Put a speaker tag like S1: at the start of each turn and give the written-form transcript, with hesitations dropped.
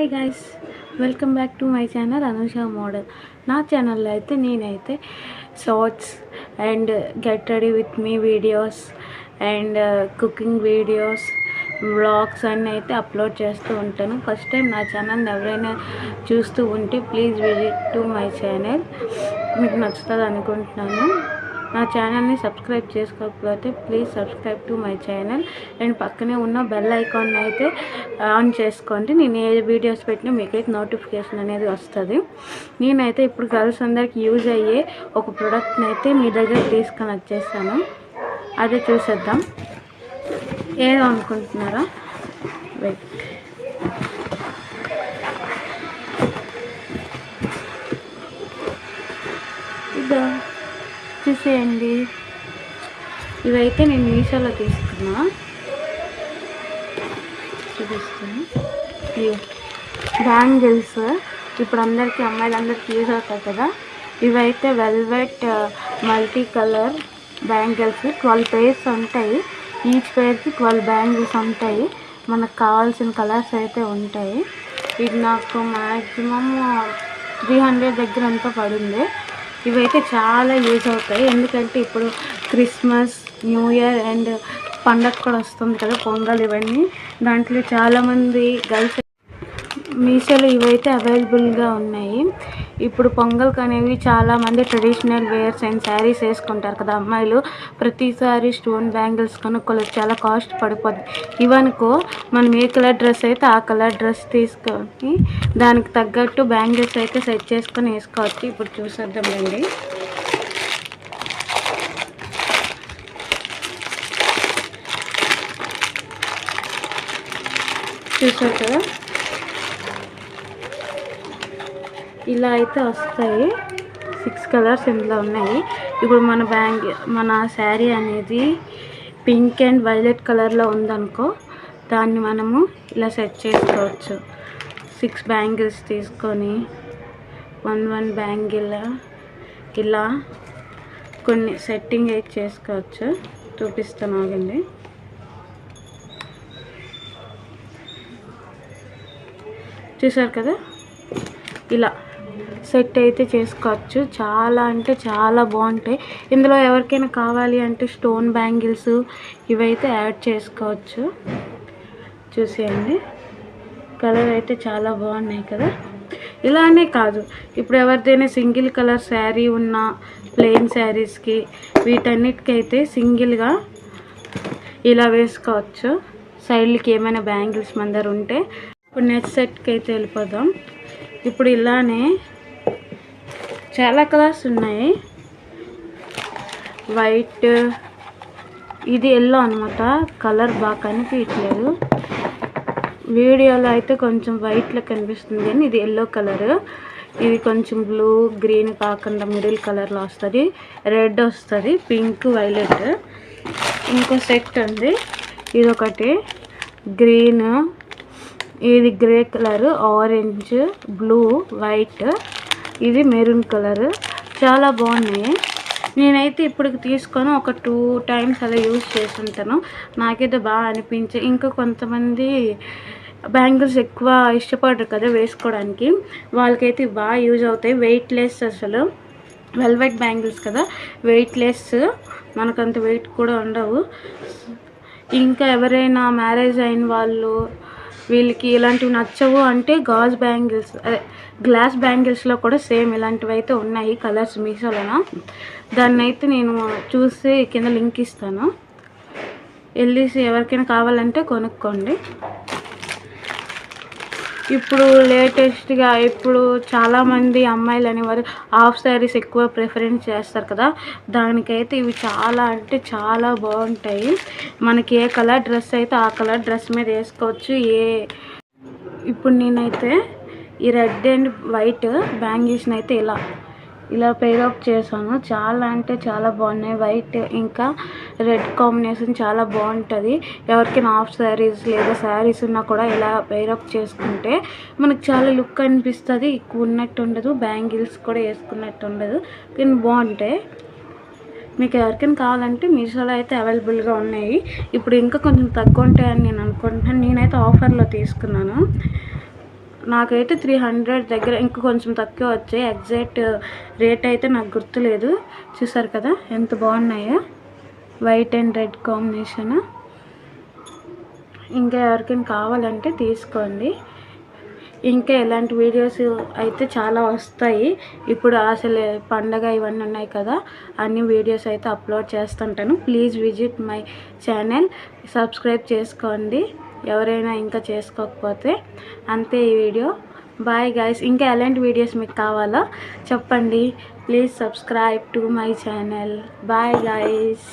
S1: Hi guys, welcome back to my channel Anusha model. నా ఛానల్లో అయితే నేనైతే shorts and get ready with me videos and cooking videos, vlogs అన్నీ అయితే upload చేస్తూ ఉంటాను. ఫస్ట్ టైం నా ఛానల్ని ఎవరైనా చూస్తూ ఉంటే please visit to my channel. మీకు నచ్చుతుంది అనుకుంటున్నాను. నా ఛానల్ని సబ్స్క్రైబ్ చేసుకోకపోతే please subscribe to my channel and పక్కనే ఉన్న బెల్ ఐకాన్ అయితే ఆన్ చేసుకోండి. నేను ఏ వీడియోస్ పెట్టినా మీకైతే నోటిఫికేషన్ అనేది వస్తుంది. నేనైతే ఇప్పుడు గర్ల్స్ అందరికి యూజ్ అయ్యే ఒక ప్రోడక్ట్ని అయితే మీ దగ్గర తీసుకొని వచ్చేసాను. అదే చూసేద్దాం. ఏదో అనుకుంటున్నారా? వెయిట్, ఇదో చూసేయండి. ఇవైతే నేను మీషోలో తీసుకున్నా, చూపిస్తాను. బ్యాంగిల్స్ ఇప్పుడు అందరికీ, అమ్మాయిలందరికీ యూజ్ అవుతాయి కదా. ఇవైతే velvet multi colour bangles. 12 pairs ఉంటాయి. ఈచ్ పేర్కి 12 బ్యాంగిల్స్ ఉంటాయి. మనకు కావాల్సిన కలర్స్ అయితే ఉంటాయి. ఇది నాకు మ్యాక్సిమం 300 దగ్గర అంతా పడింది. ఇవైతే చాలా యూజ్ అవుతాయి, ఎందుకంటే ఇప్పుడు క్రిస్మస్, న్యూ ఇయర్ అండ్ పండగ కూడా వస్తుంది కదా, పొంగల్. ఇవన్నీ దాంట్లో చాలామంది గర్ల్స్ మీషోలో ఇవైతే అవైలబుల్గా ఉన్నాయి. ఇప్పుడు పొంగల్కి అనేవి చాలామంది ట్రెడిషనల్ వేర్స్ అండ్ శారీస్ వేసుకుంటారు కదా అమ్మాయిలు. ప్రతిసారి స్టోన్ బ్యాంగిల్స్ కొనుక్కోలేదు, చాలా కాస్ట్ పడిపోద్ది. ఇవనుకో మనం ఏ కలర్ డ్రెస్ అయితే ఆ కలర్ డ్రెస్ తీసుకొని దానికి తగ్గట్టు బ్యాంగిల్స్ అయితే సెట్ చేసుకొని వేసుకోవచ్చు. ఇప్పుడు చూసేద్దాం రండి. చూసారు కదా, ఇలా అయితే వస్తాయి. 6 కలర్స్ ఇందులో ఉన్నాయి. ఇప్పుడు మన శారీ అనేది పింక్ అండ్ వైలెట్ కలర్లో ఉందనుకో, దాన్ని మనము ఇలా సెట్ చేసుకోవచ్చు. 6 బ్యాంగిల్స్ తీసుకొని 1 బ్యాంగిల్ ఇలా కొన్ని సెట్టింగ్ అయితే చేసుకోవచ్చు. చూపిస్తాను ఆగండి. చూసారు కదా, ఇలా సెట్ అయితే చేసుకోవచ్చు. చాలా అంటే చాలా బాగుంటాయి. ఇందులో ఎవరికైనా కావాలి అంటే స్టోన్ బ్యాంగిల్స్ ఇవైతే యాడ్ చేసుకోవచ్చు. చూసేయండి, కలర్ అయితే చాలా బాగున్నాయి కదా. ఇలానే కాదు, ఇప్పుడు ఎవరిదైనా సింగిల్ కలర్ శారీ ఉన్న ప్లెయిన్ శారీస్కి వీటన్నిటికైతే సింగిల్గా ఇలా వేసుకోవచ్చు. సైడ్లకి ఏమైనా బ్యాంగిల్స్ మన దగ్గర ఉంటే. ఇప్పుడు నెక్స్ట్ సెట్కి అయితే వెళ్ళిపోదాం. ఇప్పుడు ఇలానే చాలా కలర్స్ ఉన్నాయి. వైట్, ఇది ఎల్లో అనమాట. కలర్ బాగా కనిపించట్లేదు, వీడియోలో అయితే కొంచెం వైట్లో కనిపిస్తుంది కానీ ఇది ఎల్లో కలర్. ఇది కొంచెం బ్లూ గ్రీన్ కాకుండా మిడిల్ కలర్లో వస్తుంది. రెడ్ వస్తుంది, పింక్, వైలెట్. ఇంకో సెట్ ఉంది, ఇదొకటి గ్రీన్, ఇది grey colour, orange, blue, white, ఇది మెరూన్ కలర్. చాలా బాగున్నాయి. నేనైతే ఇప్పటికి తీసుకొని ఒక 2 టైమ్స్ అలా యూజ్ చేసి ఉంటాను. నాకైతే బాగా అనిపించే. ఇంకా కొంతమంది బ్యాంగిల్స్ ఎక్కువ ఇష్టపడరు కదా వేసుకోవడానికి, వాళ్ళకైతే బాగా యూజ్ అవుతాయి. వెయిట్లెస్, అసలు వెల్వెట్ బ్యాంగిల్స్ కదా, వెయిట్లెస్, మనకంత వెయిట్ కూడా ఉండవు. ఇంకా ఎవరైనా మ్యారేజ్ అయిన వాళ్ళు, వీళ్ళకి ఇలాంటివి నచ్చవు అంటే గాజు బ్యాంగిల్స్, అదే గ్లాస్ బ్యాంగిల్స్లో కూడా సేమ్ ఇలాంటివి అయితే ఉన్నాయి కలర్స్ మీషోలోన. దాన్ని అయితే నేను చూసి కింద లింక్ ఇస్తాను, వెళ్ళేసి ఎవరికైనా కావాలంటే కొనుక్కోండి. ఇప్పుడు లేటెస్ట్గా ఇప్పుడు చాలామంది అమ్మాయిలు అనేవారు హాఫ్ శారీస్ ఎక్కువ ప్రిఫరెన్స్ చేస్తారు కదా, దానికైతే ఇవి చాలా అంటే చాలా బాగుంటాయి. మనకి ఏ కలర్ డ్రెస్ అయితే ఆ కలర్ డ్రెస్ మీద వేసుకోవచ్చు. ఇప్పుడు నేనైతే ఈ రెడ్ అండ్ వైట్ బ్యాంగిల్స్ని అయితే ఇలా పేరప్ చేశాను. చాలా అంటే చాలా బాగున్నాయి. వైట్ ఇంకా రెడ్ కాంబినేషన్ చాలా బాగుంటుంది. ఎవరికైనా హాఫ్ శారీస్ లేదా శారీస్ ఉన్నా కూడా ఇలా పేరప్ చేసుకుంటే మనకు చాలా లుక్ అనిపిస్తుంది. ఎక్కువ ఉన్నట్టు ఉండదు, బ్యాంగిల్స్ కూడా వేసుకున్నట్టు ఉండదు, కానీ బాగుంటాయి. మీకు ఎవరికైనా కావాలంటే మీషోలో అయితే అవైలబుల్గా ఉన్నాయి. ఇప్పుడు ఇంకా కొంచెం తక్కువ ఉంటాయని నేను అనుకుంటున్నాను. నేనైతే ఆఫర్లో తీసుకున్నాను. నాకైతే 300 దగ్గర, ఇంకా కొంచెం తక్కువ వచ్చాయి. ఎగ్జాక్ట్ రేట్ అయితే నాకు గుర్తులేదు. చూసారు కదా ఎంత బాగున్నాయో, వైట్ అండ్ రెడ్ కాంబినేషన్. ఇంకా ఎవరికైనా కావాలంటే తీసుకోండి. ఇంకా ఇలాంటి వీడియోస్ అయితే చాలా వస్తాయి. ఇప్పుడు అసలు పండగ ఇవన్నీ ఉన్నాయి కదా, అన్ని వీడియోస్ అయితే అప్లోడ్ చేస్తుంటాను. Please visit my channel, subscribe చేసుకోండి ఎవరైనా ఇంకా చేసుకోకపోతే. అంతే ఈ వీడియో. Bye guys. ఇంకా ఎలాంటి వీడియోస్ మీకు కావాలో చెప్పండి. Please subscribe to my channel. Bye guys.